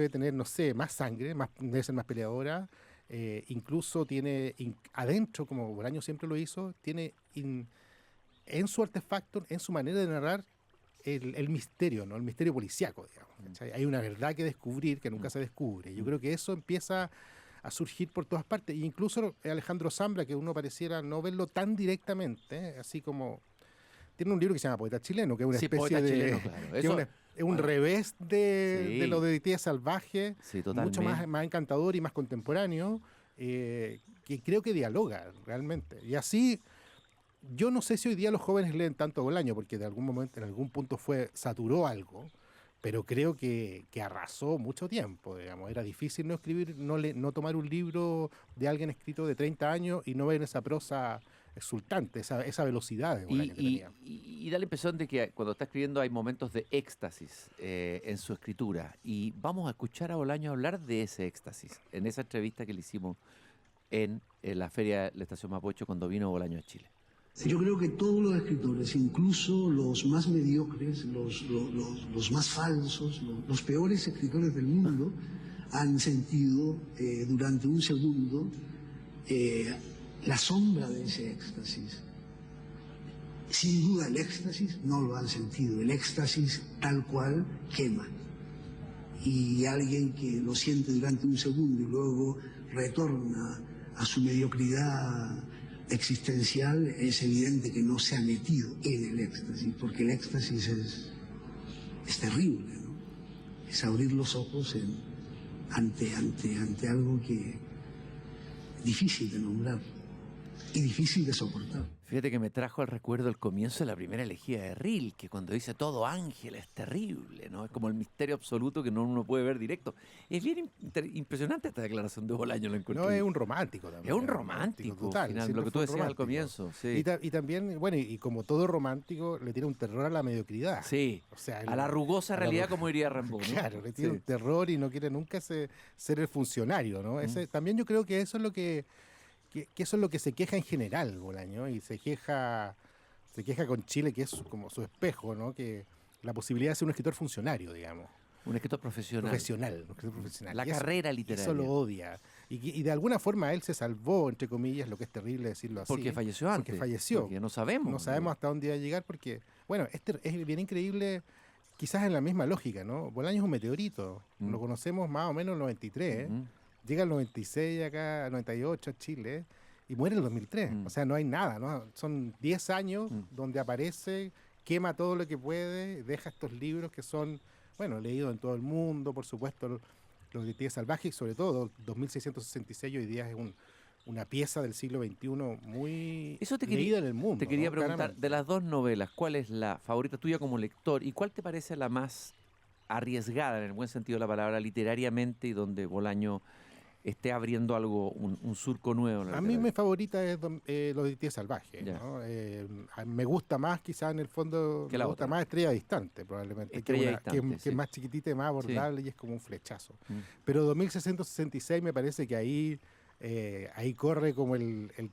tener, no sé, más sangre, debe ser más peleadora, incluso tiene adentro, como Bolaño siempre lo hizo, tiene en su artefacto, en su manera de narrar, el misterio, ¿no? El misterio policíaco, digamos. ¿Cachai? Hay una verdad que descubrir que nunca se descubre. Yo creo que eso empieza a surgir por todas partes. E incluso Alejandro Zambra, que uno pareciera no verlo tan directamente, así como... Tiene un libro que se llama Poeta Chileno, que es una especie de... Chileno, claro. Eso, es un revés de lo de Tía Salvaje, mucho más encantador y más contemporáneo, que creo que dialoga realmente. Y así, yo no sé si hoy día los jóvenes leen tanto a Bolaño, porque de algún momento, en algún punto saturó algo, pero creo que arrasó mucho tiempo, digamos. Era difícil no escribir, no tomar un libro de alguien escrito de 30 años y no ver esa prosa exultante, esa velocidad de Bolaño que tenía. Y da la impresión de que cuando está escribiendo hay momentos de éxtasis en su escritura. Y vamos a escuchar a Bolaño hablar de ese éxtasis en esa entrevista que le hicimos en la Feria de la Estación Mapocho cuando vino Bolaño a Chile. Yo creo que todos los escritores, incluso los más mediocres, los más falsos, los peores escritores del mundo, han sentido durante un segundo la sombra de ese éxtasis. Sin duda el éxtasis no lo han sentido, el éxtasis tal cual quema. Y alguien que lo siente durante un segundo y luego retorna a su mediocridad existencial, es evidente que no se ha metido en el éxtasis, porque el éxtasis es terrible, ¿no? Es abrir los ojos ante algo que es difícil de nombrar y difícil de soportar. Fíjate que me trajo al recuerdo el comienzo de la primera elegía de Rilke, que cuando dice todo ángel es terrible, ¿no? Es como el misterio absoluto que uno puede ver directo. Es bien impresionante esta declaración de Bolaño, lo encuentro. No, es un romántico también. Es un romántico, total. Lo que tú decías al comienzo. Sí. Y también, bueno, y como todo romántico, le tiene un terror a la mediocridad. Sí, o sea, a la rugosa realidad, como diría Rimbaud, ¿no? Claro, le tiene un terror y no quiere nunca ser el funcionario, ¿no? También yo creo que eso es lo que eso es lo que se queja en general Bolaño, y se queja con Chile, que es como su espejo, ¿no? Que la posibilidad de ser un escritor funcionario, digamos. Un escritor profesional. Un escritor profesional. La carrera literaria. Eso lo odia. Y de alguna forma él se salvó, entre comillas, lo que es terrible decirlo así. Porque falleció antes. Porque falleció. Porque no sabemos. No sabemos hasta dónde iba a llegar porque, bueno, es bien increíble, quizás en la misma lógica, ¿no? Bolaño es un meteorito, lo conocemos más o menos en el 93, llega el 96 acá, el 98 a Chile, y muere en el 2003. O sea, no hay nada, ¿no? Son 10 años donde aparece, quema todo lo que puede, deja estos libros que son, bueno, leídos en todo el mundo, por supuesto, los detectives salvajes, y sobre todo 2666 hoy día es una pieza del siglo XXI muy leída en el mundo. Te quería ¿no? preguntar, Claramente. de las dos novelas, ¿cuál es la favorita tuya como lector y cuál te parece la más arriesgada, en el buen sentido de la palabra, literariamente, y donde Bolaño esté abriendo algo, un surco nuevo? En la A mí literatura? mi favorita es Los detectives salvajes. Ya. ¿no? Me gusta más, quizás en el fondo, Que me la gusta otra. más Estrella Distante, probablemente. Estrella que Distante, es sí. más chiquitita y más abordable y es como un flechazo. Pero 2666 me parece que ahí corre como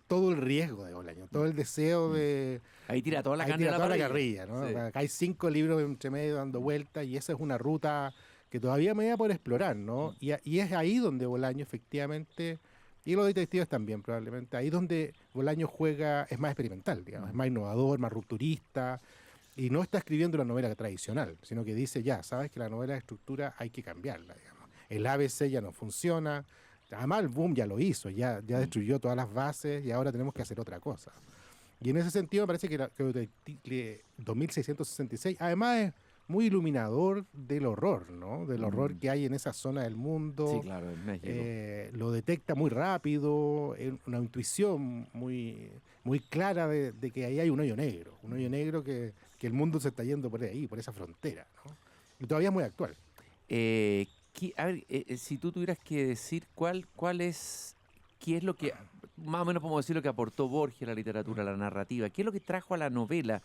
todo el riesgo de Bolaño, todo el deseo de... Ahí tira toda la Ahí carne tira a toda la parrilla. carrilla, ¿no? Sí. Acá hay 5 libros entre medio dando vueltas y esa es una ruta que todavía me da por explorar, ¿no? Y es ahí donde Bolaño efectivamente, y los detectives también probablemente, ahí donde Bolaño juega, es más experimental, digamos, es más innovador, más rupturista, y no está escribiendo una novela tradicional, sino que dice, ya, sabes que la novela de estructura hay que cambiarla, digamos. El ABC ya no funciona, además el boom ya lo hizo, ya destruyó todas las bases y ahora tenemos que hacer otra cosa. Y en ese sentido me parece que 2666 además es muy iluminador del horror, ¿no? Del horror que hay en esa zona del mundo. Sí, claro, en México. Lo detecta muy rápido, una intuición muy, muy clara de que ahí hay un hoyo negro que el mundo se está yendo por ahí, por esa frontera, ¿no? Y todavía es muy actual. A ver, si tú tuvieras que decir qué es lo que, más o menos podemos decir lo que aportó Borges a la literatura, a la narrativa, qué es lo que trajo a la novela,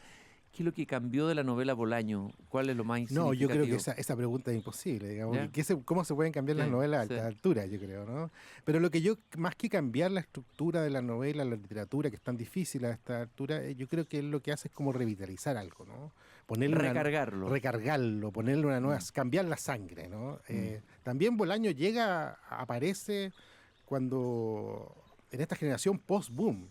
qué es lo que cambió de la novela a Bolaño, cuál es lo más No, yo creo que significativo? esa pregunta es imposible, digamos. ¿Ya? ¿Cómo se pueden cambiar las Sí, novelas a sí. esta altura, yo creo, ¿no? Pero lo que más que cambiar la estructura de la novela, la literatura, que es tan difícil a esta altura, yo creo que lo que hace es como revitalizar algo, ¿no? Recargarlo, ponerle una nueva, cambiar la sangre, ¿no? También Bolaño aparece cuando, en esta generación post-boom,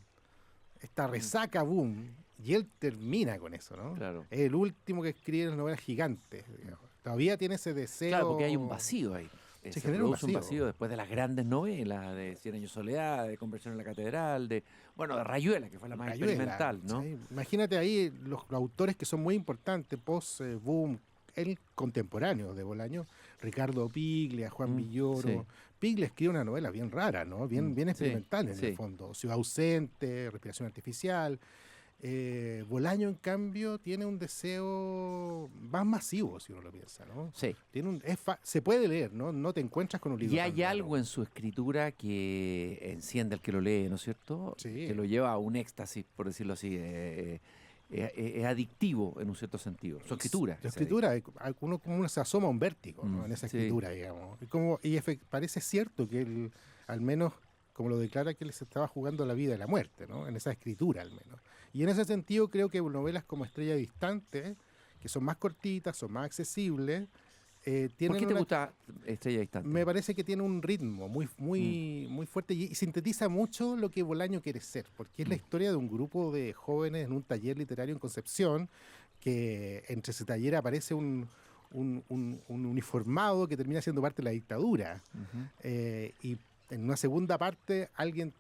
esta resaca boom, y él termina con eso, ¿no? Claro. Es el último que escribe las novelas gigantes, digamos. Todavía tiene ese deseo... Claro, porque hay un vacío ahí. Se Se genera un produce un vacío. vacío después de las grandes novelas, de Cien años de soledad, de Conversión en la catedral, de Rayuela, que fue la más Rayuela, experimental, ¿no? ¿sí? Imagínate ahí los autores que son muy importantes, post-boom, el contemporáneo de Bolaño, Ricardo Piglia, Juan Villoro. sí. Piglia escribe una novela bien rara, ¿no? Bien Sí, experimental en sí. el fondo. Ciudad ausente, respiración artificial. Bolaño, en cambio, tiene un deseo más masivo, si uno lo piensa, ¿no? Sí. Se puede leer, ¿no? No te encuentras con un libro. Y tan hay raro. algo en su escritura que enciende al que lo lee, ¿no es cierto? Sí. Que lo lleva a un éxtasis, por decirlo así. Es adictivo en un cierto sentido. Su escritura. La es escritura, uno se asoma a un vértigo, ¿no? En esa sí. escritura, digamos. Parece cierto que él, al menos, como lo declara, que él se estaba jugando la vida y la muerte, ¿no? En esa escritura, al menos. Y en ese sentido, creo que novelas como Estrella Distante, que son más cortitas, son más accesibles, tienen ¿Por qué te gusta Estrella Distante? Me parece que tiene un ritmo muy fuerte y sintetiza mucho lo que Bolaño quiere ser, porque es la historia de un grupo de jóvenes en un taller literario en Concepción, que entre ese taller aparece un uniformado que termina siendo parte de la dictadura. Y en una segunda parte alguien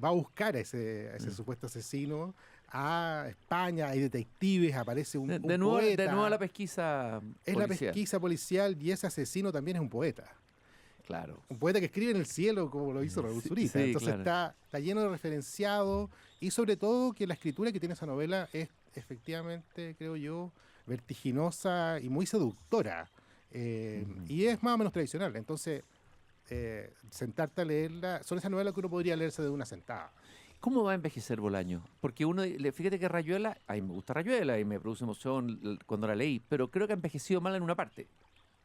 va a buscar a ese supuesto asesino a España, hay detectives, aparece un de nuevo poeta. la pesquisa Es policial. la pesquisa policial y ese asesino también es un poeta. Claro. Un poeta que escribe en el cielo como lo hizo Raúl Zurita. sí, Entonces claro. está lleno de referenciados y sobre todo que la escritura que tiene esa novela es efectivamente, creo yo, vertiginosa y muy seductora. Y es más o menos tradicional. Entonces, sentarte a leerla, son esas novelas que uno podría leerse de una sentada. ¿Cómo va a envejecer Bolaño? Porque fíjate que Rayuela, a mí me gusta Rayuela y me produce emoción cuando la leí, pero creo que ha envejecido mal en una parte.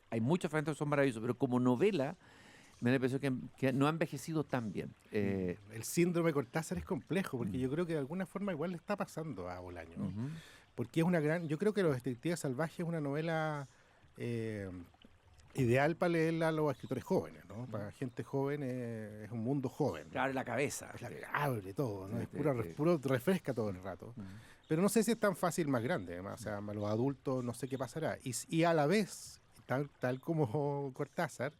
Hay muchos fragmentos que son maravillosos, pero como novela me da la impresión que no ha envejecido tan bien. El síndrome Cortázar es complejo, porque yo creo que de alguna forma igual le está pasando a Bolaño. Porque es yo creo que Los detectives salvajes es una novela Ideal para leerla a los escritores jóvenes, ¿no? Para gente joven es un mundo joven. Te abre la cabeza. Es la que abre todo, ¿no? Sí, Es puro refresca todo el rato. Pero no sé si es tan fácil más grande, o sea, a los adultos no sé qué pasará. Y a la vez, tal como Cortázar,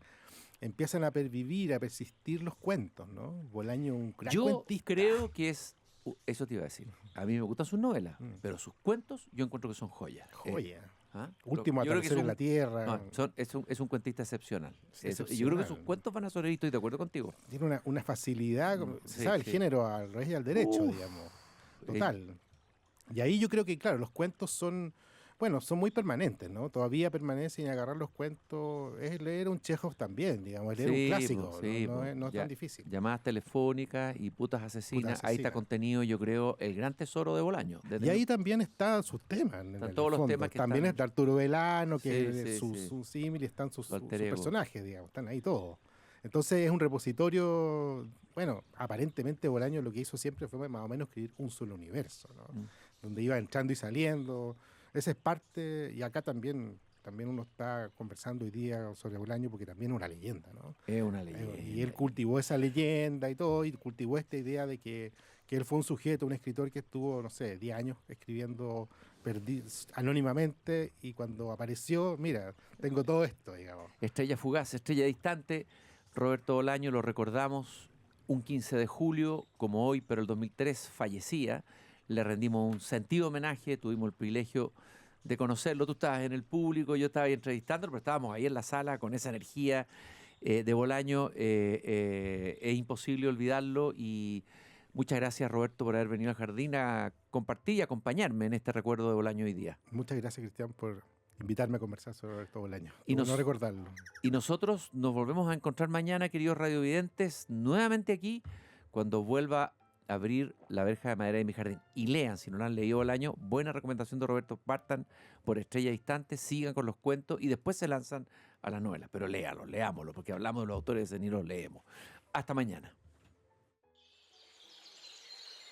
empiezan a pervivir, a persistir los cuentos, ¿no? Bolaño, un gran Yo cuentista. creo que eso te iba a decir. A mí me gustan sus novelas, pero sus cuentos yo encuentro que son joyas. Joya. ¿Ah? Último Yo creo que atardecer en la tierra. no, es un cuentista excepcional. Sí, Eso, y yo creo que excepcional. sus cuentos van a sobrevivir, estoy de acuerdo contigo. Tiene una facilidad, se sí, sabe el sí. género al revés y al derecho, Uf. digamos. Total. Y ahí yo creo que, claro, los cuentos son muy permanentes, ¿no? Todavía permanecen y agarrar los cuentos es leer un Chekhov también, digamos, es leer un clásico, po, ¿no? sí, No po. es Ya- tan difícil. Llamadas telefónicas y putas asesinas. Ahí está asesinas. contenido, yo creo, el gran tesoro de Bolaño. Y ahí también están sus temas. En Están el todos los fondo. temas que también están- está Arturo Velano, que Sí, es sí, sí. su símil, y están sus Su alter ego. personajes, digamos, están ahí todos. Entonces es un repositorio, bueno, aparentemente Bolaño lo que hizo siempre fue más o menos escribir un solo universo, ¿no? Donde iba entrando y saliendo. Esa es parte, y acá también uno está conversando hoy día sobre Bolaño porque también es una leyenda, ¿no? Es una leyenda. Y él cultivó esa leyenda y todo, y cultivó esta idea de que él fue un sujeto, un escritor que estuvo, no sé, 10 años escribiendo anónimamente, y cuando apareció, mira, tengo todo esto, digamos. Estrella fugaz, estrella distante. Roberto Bolaño lo recordamos un 15 de julio, como hoy, pero el 2003 fallecía. Le rendimos un sentido homenaje, tuvimos el privilegio de conocerlo. Tú estabas en el público, yo estaba ahí entrevistándolo, pero estábamos ahí en la sala con esa energía de Bolaño. Es imposible olvidarlo, y muchas gracias, Roberto, por haber venido al jardín a compartir y acompañarme en este recuerdo de Bolaño hoy día. Muchas gracias, Cristian, por invitarme a conversar sobre Roberto Bolaño. Y No recordarlo. Y nosotros nos volvemos a encontrar mañana, queridos radiovidentes, nuevamente aquí, cuando vuelva a abrir la verja de madera de mi jardín. Y lean, si no lo han leído Bolaño, buena recomendación de Roberto, partan por Estrella Distante, sigan con los cuentos y después se lanzan a las novelas. Pero léanlos, leámoslo, porque hablamos de los autores y ni los leemos. Hasta mañana.